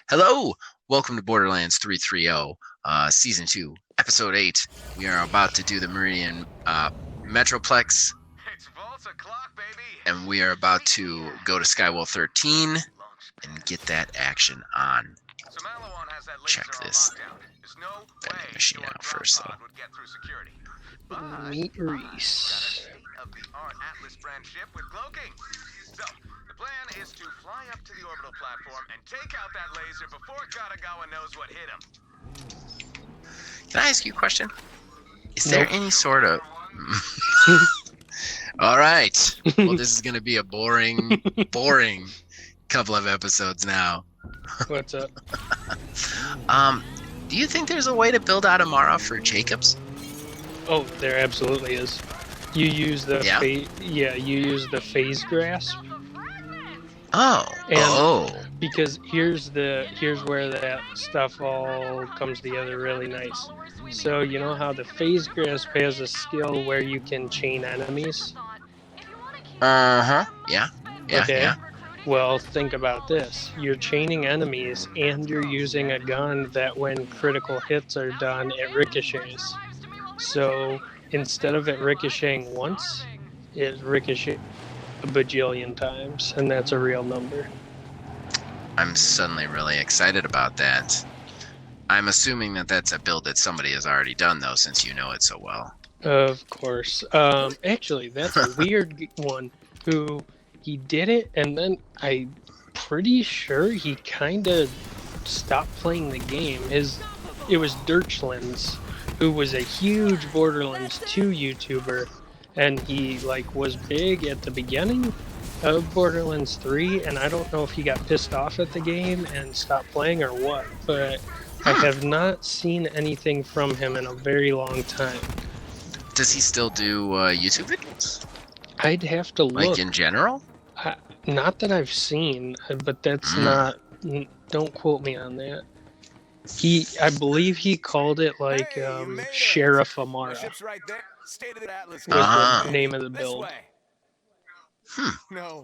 Hello, welcome to Borderlands 330, Season 2, Episode 8. We are about to do the Meridian Metroplex, It's Volta clock, baby. and we are about to go to Skywell 13 and get that action on. So Malawan has that Check laser on this lockdown. There's no vending way machine your out drop first, pod though. would get through security. But Meet I've got a Ryss. state-of-the-art Atlas brand ship with cloaking. So the plan is to fly up to the orbital platform and take out that laser before Katagawa knows what hit him. Can I ask you a question? Is there Nope. any sort of... All right. Well, this is going to be a boring couple of episodes now. What's up? Do you think there's a way to build out Amara for Jacobs? Oh, there absolutely is. You use the Yeah? you use the phase grasp Oh. because here's where that stuff all comes together really nice. So you know how the phase grasp has a skill where you can chain enemies? Uh-huh. Yeah. Okay. Yeah. Well, think about this. You're chaining enemies and you're using a gun that when critical hits are done, it ricochets. So instead of it ricocheting once, it ricochets a bajillion times, and that's a real number. I'm suddenly really excited about that. I'm assuming that that's a build that somebody has already done, though, since you know it so well. Of course. Actually, that's a weird one. Who he did it, and then I'm pretty sure he kind of stopped playing the game. It was Dirchlands, who was a huge Borderlands 2 YouTuber, and he was big at the beginning of Borderlands 3, and I don't know if he got pissed off at the game and stopped playing or what, but I have not seen anything from him in a very long time. Does he still do YouTube videos? I'd have to look. Like in general? Not that I've seen, but that's not. Don't quote me on that. I believe he called it Sheriff Amara. Right there. State of the Atlas. Was the name of the build. No.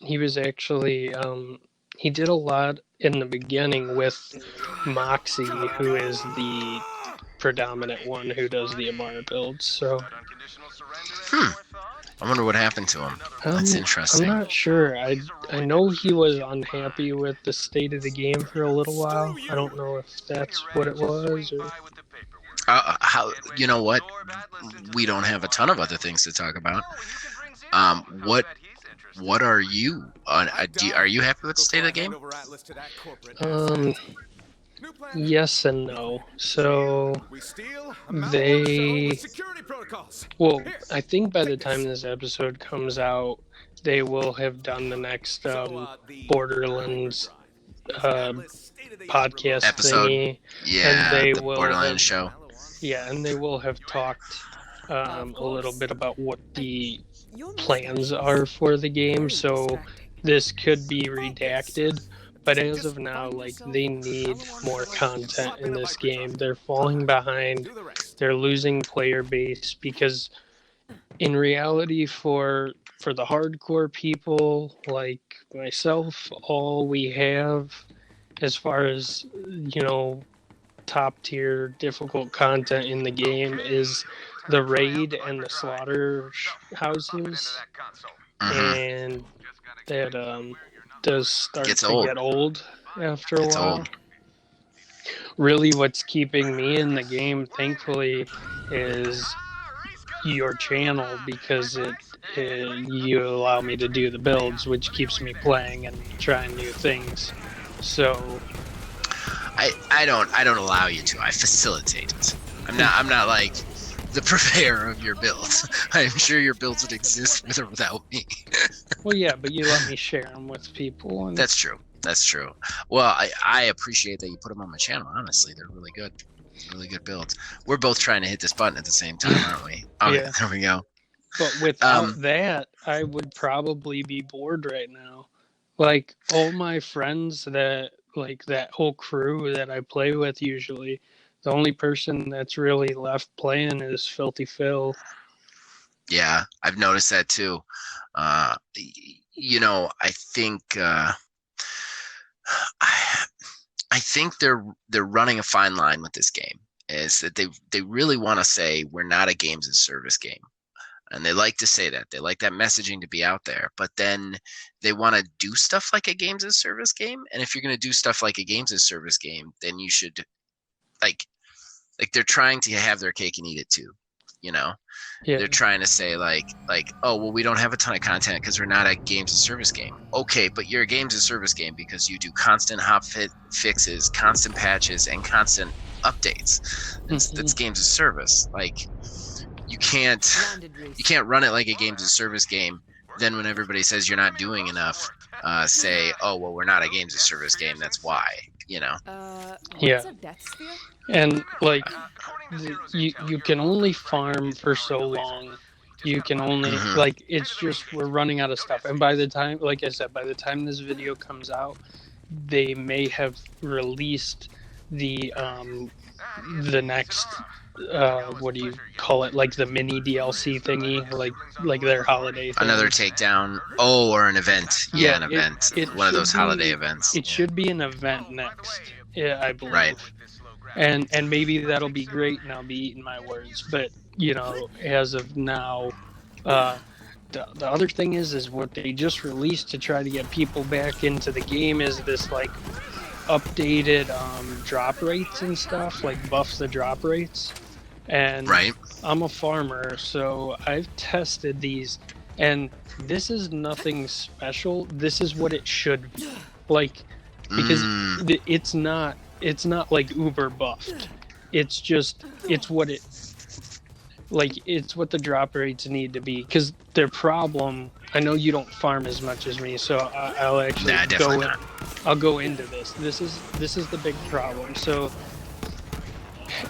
He was actually he did a lot in the beginning with Moxie, who is the predominant one who does the Amara builds. So I wonder what happened to him. That's interesting. I'm not sure. I know he was unhappy with the state of the game for a little while. I don't know if that's what it was. Or... You know what? We don't have a ton of other things to talk about. What are you? Are you happy with the state of the game? Yes and no. So I think by the time this episode comes out, they will have done the next Borderlands podcast episode thingy. Yeah, and they the will Borderlands show. Yeah, and they will have talked a little bit about what the plans are for the game. So this could be redacted. But as of now, they need more content in this game. They're falling behind. They're losing player base because, in reality, for the hardcore people like myself, all we have, as far as top tier difficult content in the game, is the raid and the slaughter houses, and that does start to get old after a while. Really, what's keeping me in the game, thankfully, is your channel, because you allow me to do the builds, which keeps me playing and trying new things. So I don't allow you to. I facilitate it. I'm not like the purveyor of your builds. I'm sure your builds would exist with or without me. Well, yeah, but you let me share them with people. And... That's true. Well, I appreciate that you put them on my channel. Honestly, they're really good. Really good builds. We're both trying to hit this button at the same time, aren't we? Oh, yeah. There we go. But without that, I would probably be bored right now. Like, all my friends that whole crew that I play with usually, the only person that's really left playing is Filthy Phil. Yeah, I've noticed that too. I think I think they're running a fine line with this game. Is that they really want to say we're not a games as service game, and they like to say that they like that messaging to be out there. But then they want to do stuff like a games as service game, and if you're going to do stuff like a games as service game, then you should like they're trying to have their cake and eat it too. Yeah. They're trying to say like, oh, well, we don't have a ton of content because we're not a games as service game. Okay, but you're a games as service game because you do constant fixes, constant patches, and constant updates. That's games as service. Like, you can't run it like a games as service game. Then when everybody says you're not doing enough, say, oh, well, we're not a games as service game. That's why. Yeah. And like, you can only farm for so long. You can only like, it's just we're running out of stuff. And by the time, like I said, by the time this video comes out, they may have released the next what do you call it, like the mini DLC thingy, like their holiday thing. Another takedown, or an event. Yeah, an event. One of those holiday events. It should be an event next. Yeah, I believe. Right. And maybe that'll be great, and I'll be eating my words. But as of now, the other thing is what they just released to try to get people back into the game is this like updated drop rates and stuff, like buffs the drop rates. And right. I'm a farmer, so I've tested these, and this is nothing special. This is what it should be, like, because it's not like uber buffed. It's what the drop rates need to be. Because their problem, I know you don't farm as much as me, so I'll actually I'll go into this. This is the big problem. So,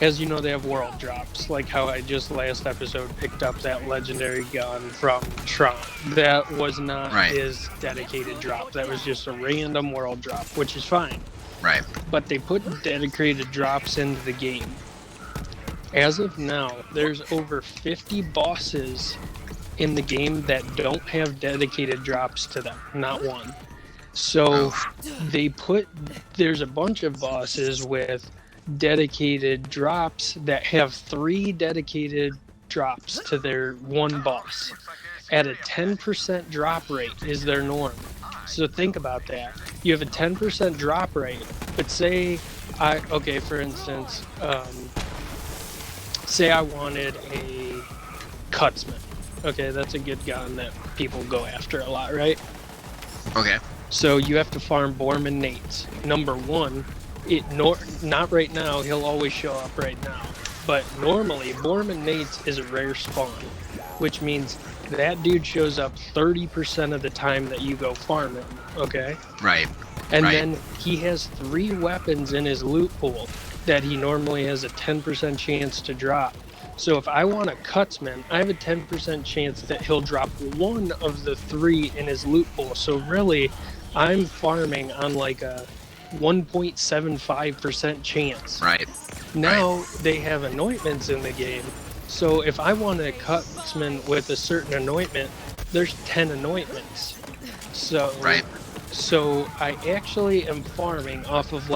as you know, they have world drops, like how I just last episode picked up that legendary gun from Trump. That was not his dedicated drop. That was just a random world drop, which is fine. Right. But they put dedicated drops into the game. As of now, there's over 50 bosses in the game that don't have dedicated drops to them. Not one. So there's a bunch of bosses with dedicated drops that have 3 dedicated drops to their one boss. At a 10% drop rate is their norm. So think about that. You have a 10% drop rate, but say for instance, say I wanted a Cutsman. Okay, that's a good gun that people go after a lot, right? Okay. So you have to farm Borman Nates. Number 1, not right now, he'll always show up right now. But normally, Borman Nates is a rare spawn, which means that dude shows up 30% of the time that you go farm him, okay? Right. And then he has 3 weapons in his loot pool that he normally has a 10% chance to drop. So if I want a Cutsman, I have a 10% chance that he'll drop 1 of the 3 in his loot pool. So really, I'm farming on like a 1.75% chance. Right. Now they have anointments in the game. So if I want a Cutsman with a certain anointment, there's 10 anointments. So So I actually am farming off of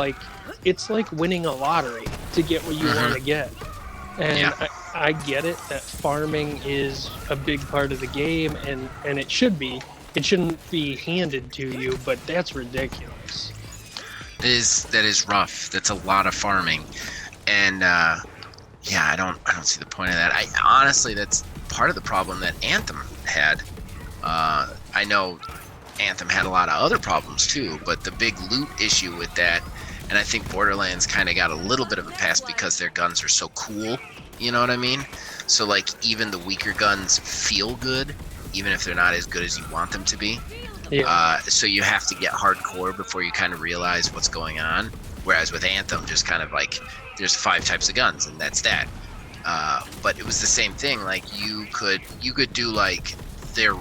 it's like winning a lottery to get what you want to get. And I get it that farming is a big part of the game, and it should be. It shouldn't be handed to you, but that's ridiculous. That is rough. That's a lot of farming. And I don't see the point of that. Honestly, that's part of the problem that Anthem had. I know Anthem had a lot of other problems too, but the big loot issue with that, and I think Borderlands kind of got a little bit of a pass because their guns are so cool, you know what I mean? So even the weaker guns feel good, even if they're not as good as you want them to be. Yeah. So you have to get hardcore before you kind of realize what's going on. Whereas with Anthem, just kind of there's 5 types of guns, and that's that. But it was the same thing. You could do their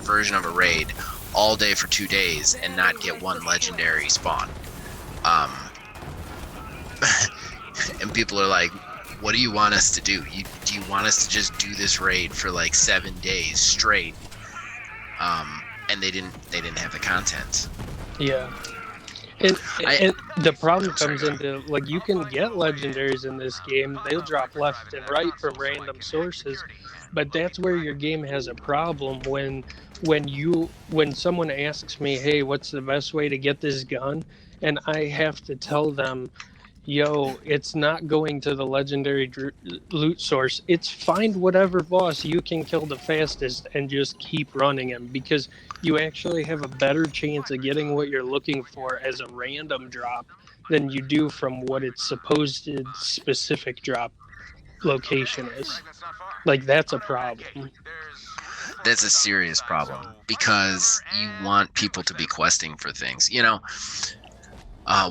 version of a raid all day for 2 days and not get 1 legendary spawn. And people are like, what do you want us to do? Do do you want us to just do this raid for like 7 days straight? And they didn't have the content. Yeah. And the problem comes into, like, you can get legendaries in this game. They'll drop left and right from random sources, but that's where your game has a problem when someone asks me, "Hey, what's the best way to get this gun?" and I have to tell them, "Yo, it's not going to the legendary loot source. It's find whatever boss you can kill the fastest and just keep running him, because you actually have a better chance of getting what you're looking for as a random drop than you do from what its supposed specific drop location is." Like, that's a problem. That's a serious problem because you want people to be questing for things. You know,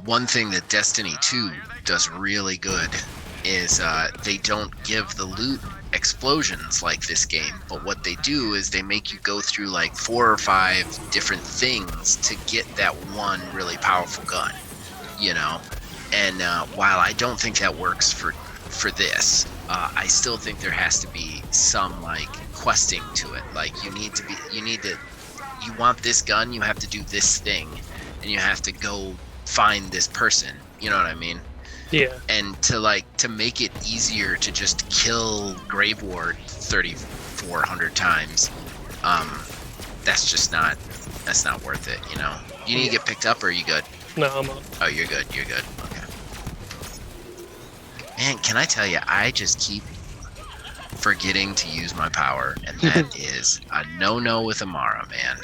one thing that Destiny 2 does really good is they don't give the loot explosions like this game, but what they do is they make you go through like 4 or 5 different things to get that one really powerful gun, you know. And while I don't think that works for this, I still think there has to be some like questing to it. Like you want this gun, you have to do this thing, and you have to go find this person, you know what I mean? Yeah. And to make it easier to just kill Grave Ward 3,400 times, that's not worth it, you know? You need to get picked up, or are you good? No, I'm up. Oh, you're good. Okay. Man, can I tell you, I just keep forgetting to use my power, and that is a no-no with Amara, man.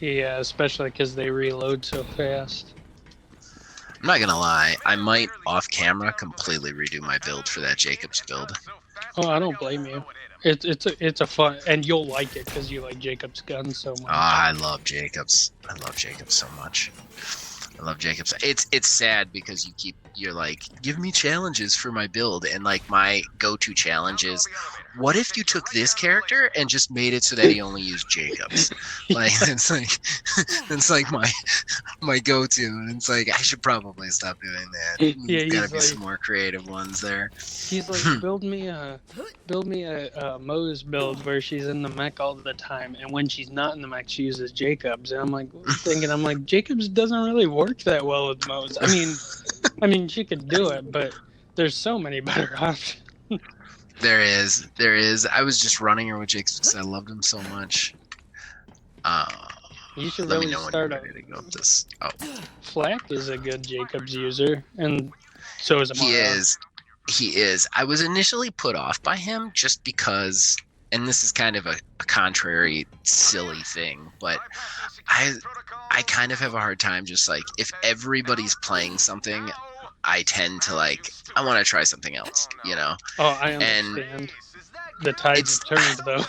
Yeah, especially because they reload so fast. I'm not gonna lie, I might off camera completely redo my build for that Jacobs build. Oh, I don't blame you. It's a fun, and you'll like it because you like Jacob's gun so much. I love Jacobs. so much. I love Jacobs. It's sad because you're like, give me challenges for my build, and like my go-to challenge is, what if you took this character and just made it so that he only used Jacobs? Like it's like my go-to, and it's like I should probably stop doing that. Yeah, There's gotta be like, some more creative ones there. He's like, build me a Moe's build where she's in the mech all the time, and when she's not in the mech, she uses Jacobs. And I'm like Jacobs doesn't really work that well with Moe's. I mean, she could do it, but there's so many better options. There is. I was just running her with Jacobs because I loved him so much. You should let really me know when start you're ready to go with this. Oh, Flack is a good Jacobs user, and so is Amara. He is. I was initially put off by him just because, and this is kind of a contrary, silly thing, but I kind of have a hard time just like, if everybody's playing something, I tend to like, I want to try something else, you know? Oh, I understand. The tides have turned, though.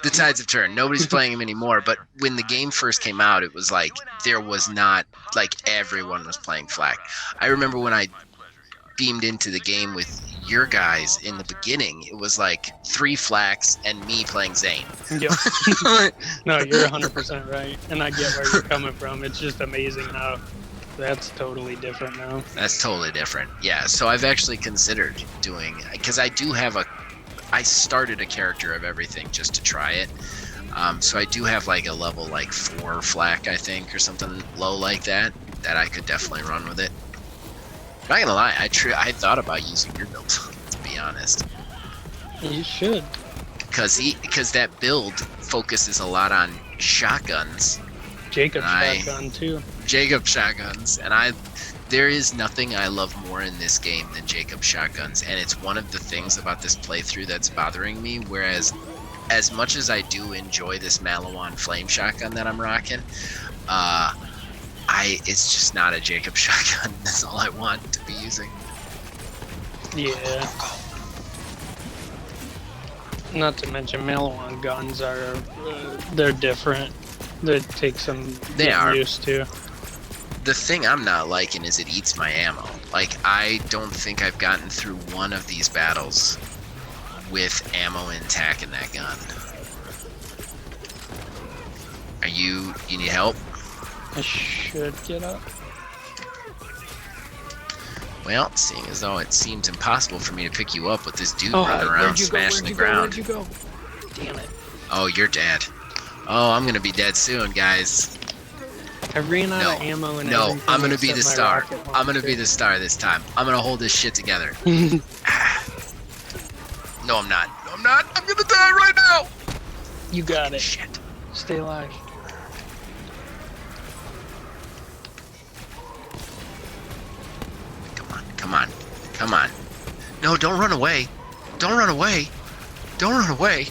The tides have turned. Nobody's playing him anymore, but when the game first came out, it was like, there was not, like, everyone was playing Flack. I remember when I beamed into the game with your guys in the beginning, it was like 3 Flacks and me playing Zane. Yep. No, you're 100% right, and I get where you're coming from. It's just amazing how that's totally different now. That's totally different. Yeah, so I've actually considered doing, because I started a character of everything just to try it. So I do have like a level like 4 Flack, I think, or something low like that I could definitely run with it. Not gonna lie, I thought about using your build, to be honest. You should. Because that build focuses a lot on shotguns. Jacob's shotgun too. Jacob shotguns, and there is nothing I love more in this game than Jacob shotguns, and it's one of the things about this playthrough that's bothering me. Whereas, as much as I do enjoy this Malawan flame shotgun that I'm rocking, it's just not a Jacob shotgun. That's all I want to be using. Yeah. Not to mention Malawan guns are they're different. They take some getting used to. The thing I'm not liking is it eats my ammo. Like, I don't think I've gotten through one of these battles with ammo intact in that gun. You need help? I should get up. Well, seeing as though it seems impossible for me to pick you up with this dude Oh, running around smashing the ground. Where'd you go? Damn it. Oh, you're dead. Oh, I'm gonna be dead soon, guys. I ran out of ammo and No, everything I'm gonna be the except my star. rocket I'm gonna be launcher. the star this time. I'm gonna hold this shit together. No, I'm not. No, I'm not. I'm gonna die right now. You got it. Shit. Stay alive. Come on. Come on. Come on. No, don't run away. Don't run away. Don't run away.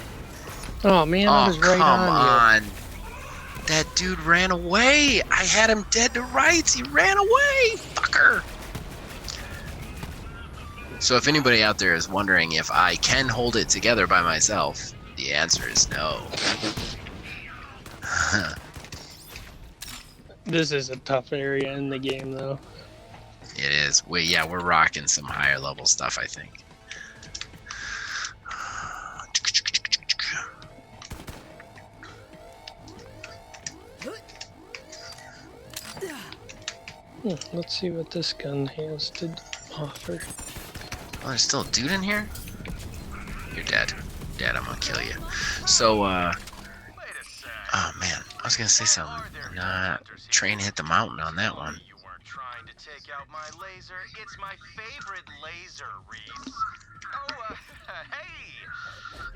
Oh man, I Oh, was right come on on. That dude ran away. I had him dead to rights. He ran away. Fucker. So if anybody out there is wondering if I can hold it together by myself, the answer is no. you. This is a tough area in the game, though. It is. Yeah, we're rocking some higher level stuff, I think. Let's see what this gun has to offer. Oh, there's still a dude in here? You're dead. Dead, I'm gonna kill you. So, Wait a sec. oh man, I was gonna say something. Train hit the mountain on that one. You weren't trying to take out my laser. It's my favorite laser, Ryss. Oh, hey.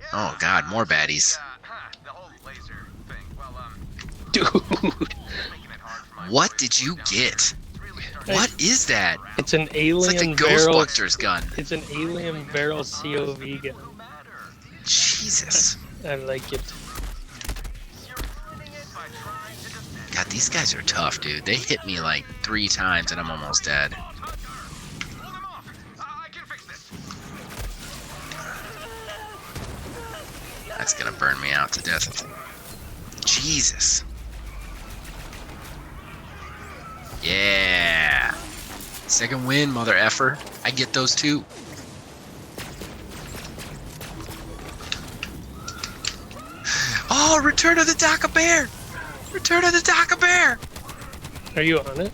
Yeah, Oh god, more baddies. the whole laser thing. Well, Dude, making it hard for my What did you get? It's really starting What is that? it's an It's alien like the barrel. Ghostbusters gun. It's an alien barrel COV gun. no matter. Jesus. I like it. You're ruining it by trying to defend. God, these guys are tough, dude. They hit me like 3 times and I'm almost dead. Hold him off. I can fix this. That's gonna burn me out to death, I think. Jesus. Yeah. Second win, mother effer. I get those too. Oh, Return of the Daka Bear! Return of the Daka Bear! Are you on it?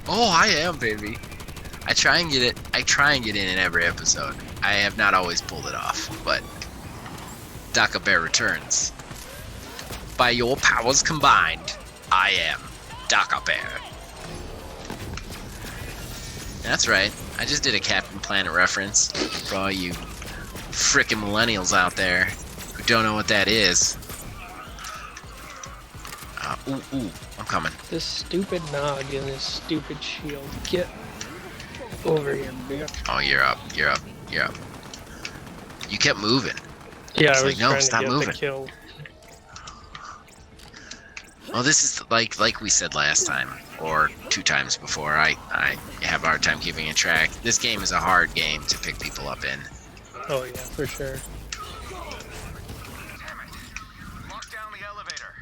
Oh, I am, baby. I try and get it. I try and get in every episode. I have not always pulled it off, but Daka Bear returns. By your powers combined, I am Daka Bear. That's right. I just did a Captain Planet reference for all you frickin' millennials out there who don't know what that is. Ooh, I'm coming. This stupid nog and this stupid shield. Get over here, bitch. Oh, you're up. You're up. You're up. You kept moving. Yeah, It's I was like, no, trying stop to get moving. the kill. Well, this is like we said last time, or 2 times before. I have a hard time keeping a track. This game is a hard game to pick people up in. Oh yeah, for sure. Lock down the elevator.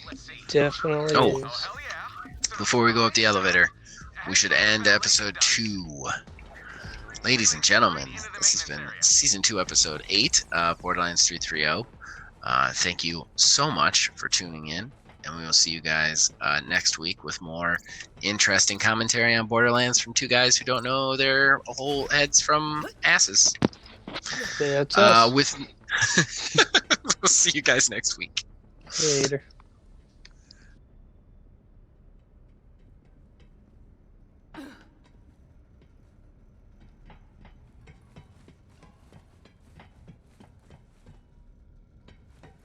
Let's see. Definitely Oh. is. Hell yeah. Before we go up the elevator, we should end episode 2. Ladies and gentlemen, this has been season 2, episode 8 of Borderlands 330. Thank you so much for tuning in, and we will see you guys next week with more interesting commentary on Borderlands from 2 guys who don't know their whole heads from asses. That's us. We'll see you guys next week. Later.